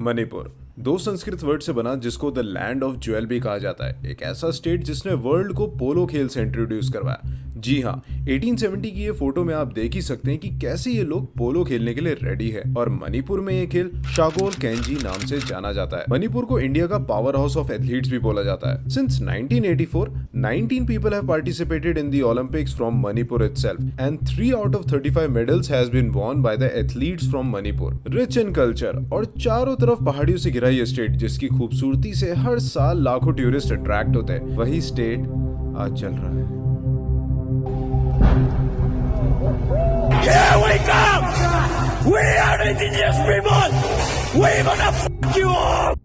मणिपुर दो संस्कृत वर्ड से बना जिसको द लैंड ऑफ ज्वेल भी कहा जाता है। एक ऐसा स्टेट जिसने वर्ल्ड को पोलो खेल से इंट्रोड्यूस करवाया। जी हाँ, 1870 की ये फोटो में आप देख ही सकते हैं कि कैसे ये लोग पोलो खेलने के लिए रेडी है। और मणिपुर में ये खेल शागोल कैंजी नाम से जाना जाता है। मणिपुर को इंडिया का पावर हाउस ऑफ एथलीट्स भी बोला जाता है। Since 1984, 19 people have participated in the Olympics from Manipur itself, and 3 out of 35 medals has been won by the athletes from Manipur. Rich in culture और चारों तरफ पहाड़ियों से घिरा ये स्टेट जिसकी खूबसूरती से हर साल लाखों टूरिस्ट अट्रैक्ट होते हैं, वही स्टेट आज चल रहा है। Here we come! We are indigenous people! We're gonna fuck you all!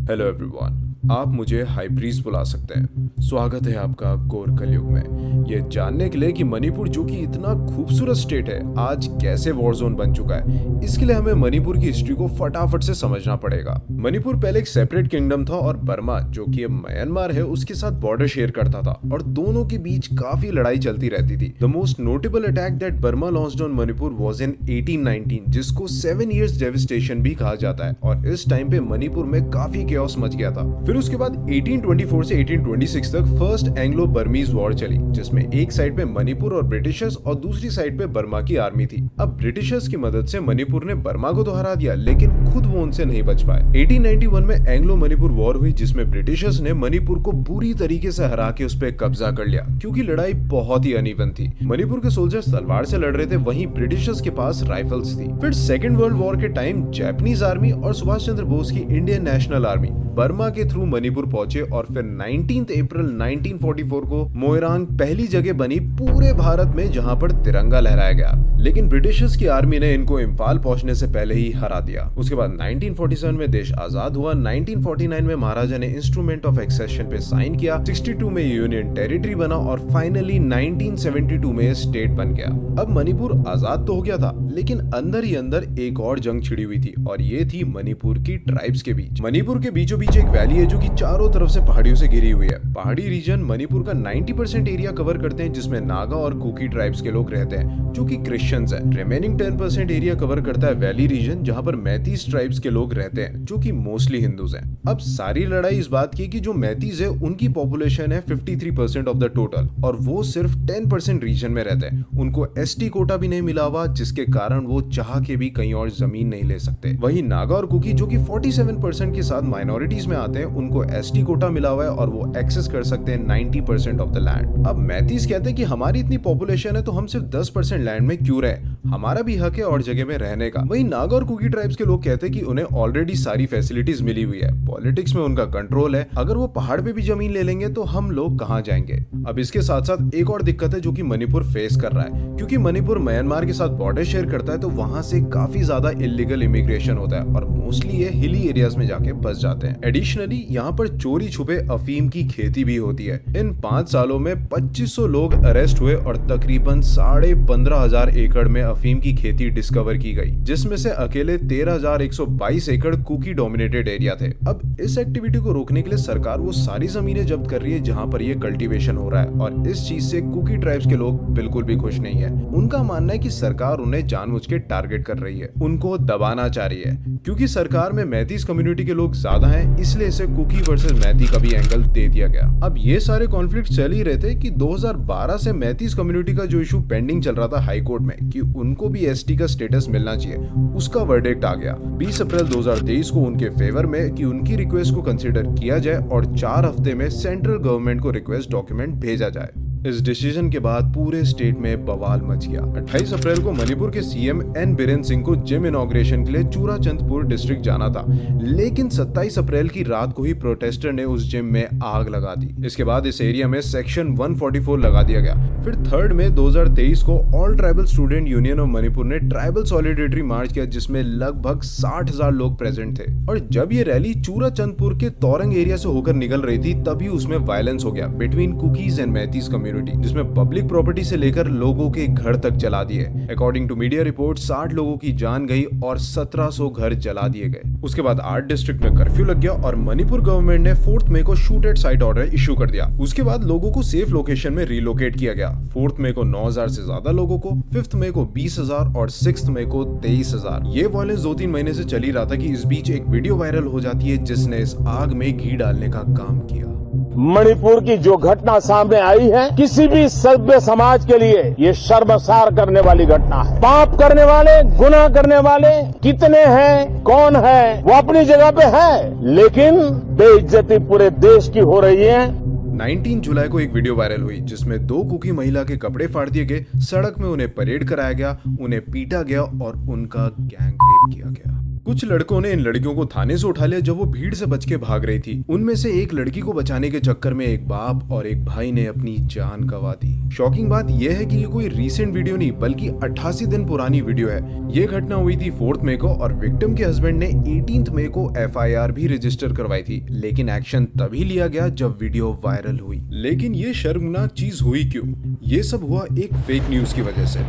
Hello everyone, आप मुझे हाईप्रीस बुला सकते हैं। स्वागत है आपका कोर कलयुग में, ये जानने के लिए कि मणिपुर जो कि इतना खूबसूरत स्टेट है आज कैसे वॉर जोन बन चुका है। इसके लिए हमें मणिपुर की हिस्ट्री को फटाफट से समझना पड़ेगा। मणिपुर पहले एक सेपरेट किंगडम था और बर्मा जो कि अब म्यांमार है उसके साथ बॉर्डर शेयर करता था और दोनों के बीच काफी लड़ाई चलती रहती थी। The most notable attack that Burma launched on Manipur was in 1819 जिसको 7 years डेविस्टेशन भी कहा जाता है। और इस टाइम पे मणिपुर में काफी केओस मच गया था। फिर उसके बाद 1824 से 1826 तक फर्स्ट एंग्लो बर्मीज वॉर चली जिसमें एक साइड पे मणिपुर और ब्रिटिशर्स और दूसरी साइड पे बर्मा की आर्मी थी। अब ब्रिटिशर्स की मदद से मणिपुर ने बर्मा को तो हरा दिया लेकिन खुद वो उनसे नहीं बच पाए। 1891 में एंग्लो मणिपुर वॉर हुई जिसमें ब्रिटिशर्स ने मणिपुर को बुरी तरीके से हरा के उस पर कब्जा कर लिया क्योंकि लड़ाई बहुत ही अनइवन थी। मणिपुर के सोल्जर्स तलवार से लड़ रहे थे, वहीं ब्रिटिशर्स के पास राइफल्स थी। फिर सेकेंड वर्ल्ड वॉर के टाइम जापानीज आर्मी और सुभाष चंद्र बोस की इंडियन नेशनल आर्मी बर्मा के थ्रू मणिपुर पहुंचे और फिर 19 अप्रैल 1944 को मोइरांग पहली जगह बनी पूरे भारत में जहां पर तिरंगा लहराया गया। लेकिन ब्रिटिशर्स की आर्मी ने इनको इम्फाल पहुंचने से पहले ही हरा दिया। उसके बाद 1947 में देश आजाद हुआ। 1949 में महाराजा ने इंस्ट्रूमेंट ऑफ एक्सेशन पे साइन किया। 62 में यूनियन टेरिटरी बना और फाइनली 1972 में स्टेट बन गया। अब मणिपुर आजाद तो हो गया था लेकिन अंदर ही अंदर एक और जंग छिड़ी हुई थी और ये थी मणिपुर की ट्राइब्स के बीच। मणिपुर के बीचों बीच एक वैली है जो कि चारों तरफ से पहाड़ियों से घिरी हुई है। पहाड़ी रीजन मणिपुर का 90% एरिया कवर करते हैं जिसमें नागा और कुकी ट्राइब्स के लोग रहते हैं जो कि क्रिश्चियंस हैं। रिमेनिंग 10% एरिया कवर करता है वैली रीजन जहां पर मैतीस ट्राइब्स के लोग रहते हैं जो कि मोस्टली हिंदूज हैं। अब सारी लड़ाई इस बात की कि जो मैतीस है उनकी पॉपुलेशन है 53% ऑफ द टोटल और वो सिर्फ 10% रीजन में रहते हैं। उनको एसटी कोटा भी नहीं मिला हुआ जिसके कारण वो चाह के भी कहीं और जमीन नहीं ले सकते। वहीं नागा और कुकी जो कि 47% के साथ माइनॉरिटीज में आते हैं उनको एसटी कोटा मिला हुआ है और वो एक्सेस कर सकते हैं 90% ऑफ द लैंड। अब मैतीस कहते हैं कि हमारी इतनी पॉपुलेशन है तो हम सिर्फ 10% लैंड में क्यों रहे, हमारा भी हक है और जगह में रहने का। वहीं नागा और कुकी ट्राइब्स के लोग कहते हैं कि उन्हें ऑलरेडी सारी फैसिलिटीज मिली हुई है, पॉलिटिक्स में उनका कंट्रोल है, अगर वो पहाड़ पे भी जमीन ले लेंगे तो हम लोग कहाँ जाएंगे। अब इसके साथ साथ एक और दिक्कत है जो कि मणिपुर फेस कर रहा है क्योंकि मणिपुर म्यांमार के साथ बॉर्डर शेयर करता है तो वहां से काफी ज्यादा इलीगल इमिग्रेशन होता है और मोस्टली ये हिली एरियाज में जाके बस जाते हैं। एडिशनली यहाँ पर चोरी छुपे अफीम की खेती भी होती है। इन 5 सालों में 2500 लोग अरेस्ट हुए और तकरीबन 15,500 एकड़ में अफीम की खेती डिस्कवर की गई जिसमें से अकेले 13,122 एकड़ कुकी डोमिनेटेड एरिया थे। अब इस एक्टिविटी को रोकने के लिए सरकार वो सारी जमीनें जब्त कर रही है जहां पर ये कल्टीवेशन हो रहा है और इस चीज से कुकी ट्राइब्स के लोग बिल्कुल भी खुश नहीं है। उनका मानना है कि सरकार उन्हें जानबूझ के टारगेट कर रही है, उनको दबाना चाह रही है क्योंकि सरकार में मैतीस कम्युनिटी के लोग ज्यादा हैं, इसलिए इसे कुकी वर्सेस मैती का भी एंगल दे दिया गया। अब ये सारे कॉन्फ्लिक्ट चल ही रहे थे कि 2012 से मैतीस कम्युनिटी का जो इशू पेंडिंग चल रहा था हाई कोर्ट में कि उनको भी एसटी का स्टेटस मिलना चाहिए, उसका वर्डिक्ट आ गया 20 अप्रैल 2023 को उनके फेवर में कि उनकी रिक्वेस्ट को कंसीडर किया जाए और 4 हफ्ते में सेंट्रल गवर्नमेंट को रिक्वेस्ट डॉक्यूमेंट भेजा जाए। इस डिसीजन के बाद पूरे स्टेट में बवाल मच गया। 28 अप्रैल को मणिपुर के सीएम एन बीरेन सिंह को जिम इनॉग्रेशन के लिए चूराचंदपुर डिस्ट्रिक्ट जाना था लेकिन 27 अप्रैल की रात को ही प्रोटेस्टर ने उस जिम में आग लगा दी। इसके बाद इस एरिया में सेक्शन 144 लगा दिया गया। फिर 3 मई 2023 को all tribal student union of Manipur ने ट्राइबल सॉलिडेरिटी मार्च किया जिसमें लगभग 60,000 लोग प्रेजेंट थे और जब ये रैली चूराचंदपुर के तोरंग एरिया से होकर निकल रही थी तभी उसमें वायलेंस हो गया between Kukis and Meiteis community security, जिसमें पब्लिक प्रॉपर्टी से लेकर लोगों के घर तक जला दिए। अकॉर्डिंग टू मीडिया रिपोर्ट 60 लोगों की जान गई और 1700 घर जला दिए गए। उसके बाद 8 डिस्ट्रिक्ट में कर्फ्यू लग गया और मणिपुर गवर्नमेंट ने 4 मई को shoot at site order issue कर दिया। उसके बाद लोगों को सेफ लोकेशन में रिलोकेट किया गया। 4 मई को 9000 से ज्यादा लोगों को, 5 मई को 20,000 और 6 मई को 23,000। ये वायलेंस 2-3 महीने से चल ही रहा था कि इस बीच एक वीडियो वायरल हो जाती है जिसने इस आग में घी डालने का काम किया। मणिपुर की जो घटना सामने आई है, किसी भी सभ्य समाज के लिए ये शर्मसार करने वाली घटना है। पाप करने वाले, गुनाह करने वाले कितने हैं, कौन है, वो अपनी जगह पे है, लेकिन बेइज्जती पूरे देश की हो रही है। 19 जुलाई को एक वीडियो वायरल हुई जिसमें 2 कुकी महिला के कपड़े फाड़ दिए गए, सड़क में उन्हें परेड कराया गया, उन्हें पीटा गया और उनका गैंग रेप किया गया। कुछ लड़कों ने इन लड़कियों को थाने से उठा लिया जब वो भीड़ से बच के भाग रही थी। उनमें से एक लड़की को बचाने के चक्कर में एक बाप और एक भाई ने अपनी जान गंवा दी। शॉकिंग बात यह है कि ये कोई रीसेंट वीडियो नहीं बल्कि 88 दिन पुरानी वीडियो है। ये घटना हुई थी 4 मई को और विक्टिम के हस्बैंड ने 18 मई को FIR भी रजिस्टर करवाई थी, लेकिन एक्शन तभी लिया गया जब वीडियो वायरल हुई। लेकिन ये शर्मनाक चीज हुई क्यों? ये सब हुआ एक फेक न्यूज की वजह से।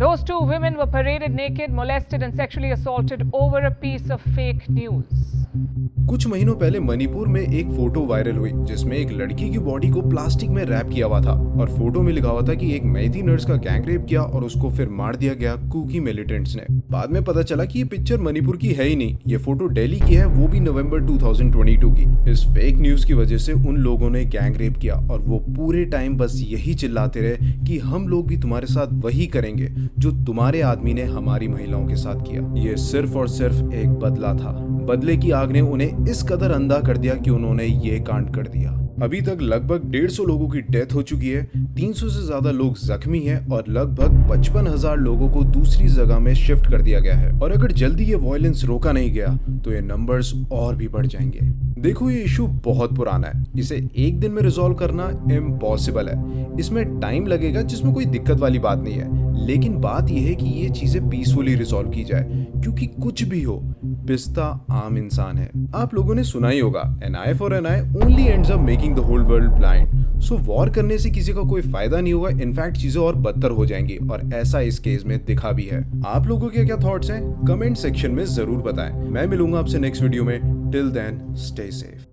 Those 2 women were paraded naked, molested and sexually assaulted over a piece of fake news. कुछ महीनों पहले मणिपुर में एक फोटो वायरल हुई जिसमें एक लड़की की बॉडी को प्लास्टिक में रैप किया हुआ था और फोटो में लिखा हुआ था कि एक मैथी नर्स का गैंग रेप किया और उसको फिर मार दिया गया कुकी मिलिटेंट्स ने। बाद में पता चला कि ये पिक्चर मणिपुर की है ही नहीं, ये फोटो दिल्ली की है, वो भी नवंबर 2022 की। इस फेक न्यूज की वजह से उन लोगों ने गैंग रेप किया और वो पूरे टाइम बस यही चिल्लाते रहे कि हम लोग भी तुम्हारे साथ वही करेंगे जो तुम्हारे आदमी ने हमारी महिलाओं के साथ किया। ये सिर्फ और सिर्फ एक बदला था। बदले की आग ने उन्हें इस कदर अंधा कर दिया कि उन्होंने ये कांड कर दिया। अभी तक लगभग 150 लोगों की डेथ हो चुकी है, 300 से ज्यादा लोग जख्मी हैं और लगभग 55,000 लोगों को दूसरी जगह में शिफ्ट कर दिया गया है। और अगर जल्दी ये वायलेंस रोका नहीं गया तो ये नंबर्स और भी बढ़ जाएंगे। देखो, ये इशू बहुत पुराना है, इसे एक दिन में रिजॉल्व करना इम्पॉसिबल है। इसमें टाइम लगेगा जिसमें कोई दिक्कत वाली बात नहीं है, लेकिन बात यह है कि ये चीजें पीसफुली रिजॉल्व की जाए, क्योंकि कुछ भी हो, पिस्ता आम इंसान है। आप लोगों ने सुना ही होगा, an eye for an eye only ends up making the whole world blind। So war करने से किसी का कोई फायदा नहीं होगा, इनफैक्ट चीजें और बदतर हो जाएंगी और ऐसा इस केस में दिखा भी है। आप लोगों के क्या थॉट्स हैं? कमेंट सेक्शन में जरूर बताएं। मैं मिलूंगा आपसे नेक्स्ट वीडियो में। Till then stay safe.